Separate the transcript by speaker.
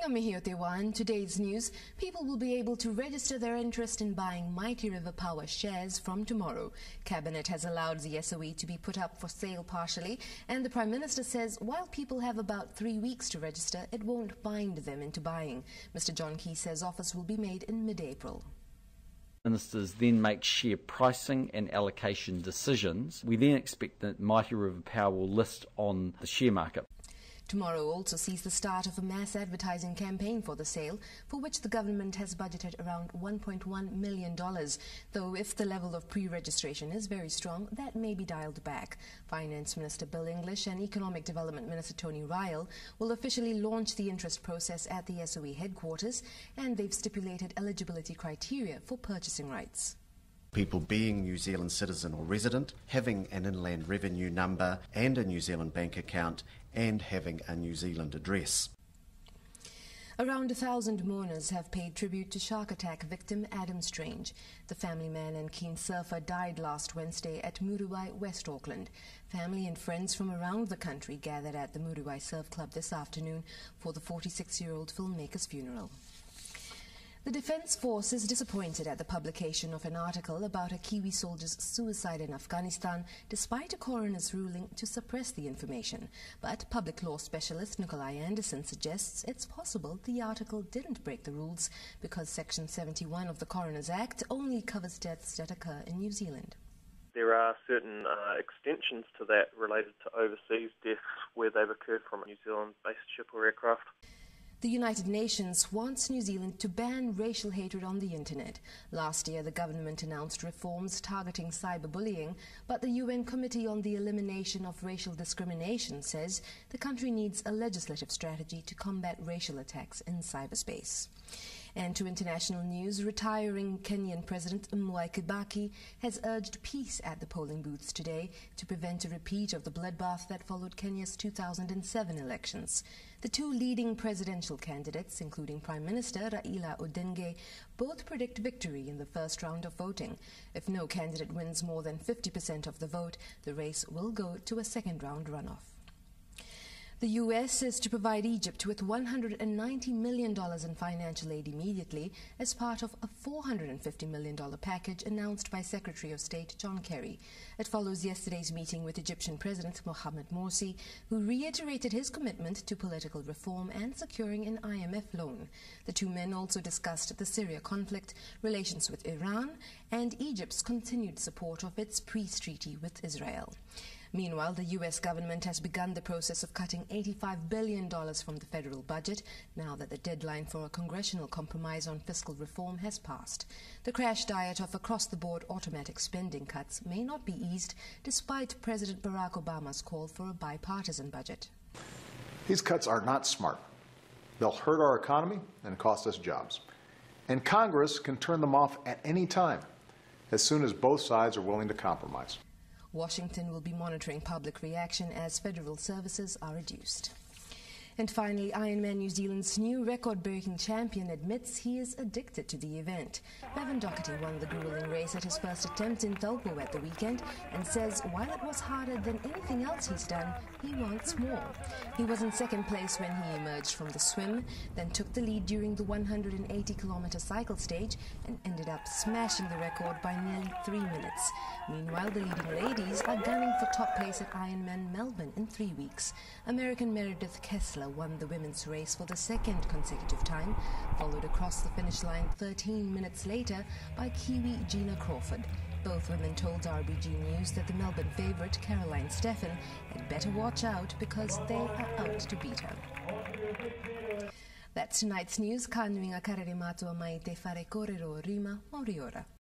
Speaker 1: In today's news, people will be able to register their interest in buying Mighty River Power shares from tomorrow. Cabinet has allowed the SOE to be put up for sale partially, and the Prime Minister says while people have about 3 weeks to register, it won't bind them into buying. Mr. John Key says offers will be made in mid-April.
Speaker 2: Ministers then make share pricing and allocation decisions. We then expect that Mighty River Power will list on the share market.
Speaker 1: Tomorrow also sees the start of a mass advertising campaign for the sale, for which the government has budgeted around $1.1 million. Though if the level of pre-registration is very strong, that may be dialed back. Finance Minister Bill English and Economic Development Minister Tony Ryle will officially launch the interest process at the SOE headquarters, and they've stipulated eligibility criteria for purchasing rights.
Speaker 3: People being New Zealand citizen or resident, having an inland revenue number and a New Zealand bank account, and having a New Zealand address.
Speaker 1: Around 1,000 mourners have paid tribute to shark attack victim Adam Strange. The family man and keen surfer died last Wednesday at Muriwai, West Auckland. Family and friends from around the country gathered at the Muriwai Surf Club this afternoon for the 46-year-old filmmaker's funeral. The Defence Force is disappointed at the publication of an article about a Kiwi soldier's suicide in Afghanistan, despite a coroner's ruling to suppress the information. But public law specialist Nikolai Anderson suggests it's possible the article didn't break the rules because Section 71 of the Coroner's Act only covers deaths that occur in New Zealand.
Speaker 4: There are certain extensions to that related to overseas deaths where they've occurred from a New Zealand-based ship or aircraft.
Speaker 1: The United Nations wants New Zealand to ban racial hatred on the internet. Last year, the government announced reforms targeting cyberbullying, but the UN Committee on the Elimination of Racial Discrimination says the country needs a legislative strategy to combat racial attacks in cyberspace. And to international news, retiring Kenyan President Mwai Kibaki has urged peace at the polling booths today to prevent a repeat of the bloodbath that followed Kenya's 2007 elections. The two leading presidential candidates, including Prime Minister Raila Odinga, both predict victory in the first round of voting. If no candidate wins more than 50% of the vote, the race will go to a second-round runoff. The U.S. is to provide Egypt with $190 million in financial aid immediately as part of a $450 million package announced by Secretary of State John Kerry. It follows yesterday's meeting with Egyptian President Mohamed Morsi, who reiterated his commitment to political reform and securing an IMF loan. The two men also discussed the Syria conflict, relations with Iran, and Egypt's continued support of its peace treaty with Israel. Meanwhile, the U.S. government has begun the process of cutting $85 billion from the federal budget now that the deadline for a congressional compromise on fiscal reform has passed. The crash diet of across-the-board automatic spending cuts may not be eased despite President Barack Obama's call for a bipartisan budget.
Speaker 5: These cuts are not smart. They'll hurt our economy and cost us jobs. And Congress can turn them off at any time, as soon as both sides are willing to compromise.
Speaker 1: Washington will be monitoring public reaction as federal services are reduced. And finally, Ironman New Zealand's new record-breaking champion admits he is addicted to the event. Bevan Doherty won the grueling race at his first attempt in Taupo at the weekend and says while it was harder than anything else he's done, he wants more. He was in second place when he emerged from the swim, then took the lead during the 180-kilometre cycle stage and ended up smashing the record by nearly 3 minutes. Meanwhile, the leading ladies are gunning for top place at Ironman Melbourne in 3 weeks. American Meredith Kessler won the women's race for the second consecutive time, followed across the finish line 13 minutes later by Kiwi Gina Crawford. Both women told RBG News that the Melbourne favourite Caroline Steffen had better watch out because they are out to beat her. That's tonight's news. Ka nuinga karere matua mai te whare kōrero rima Moriora.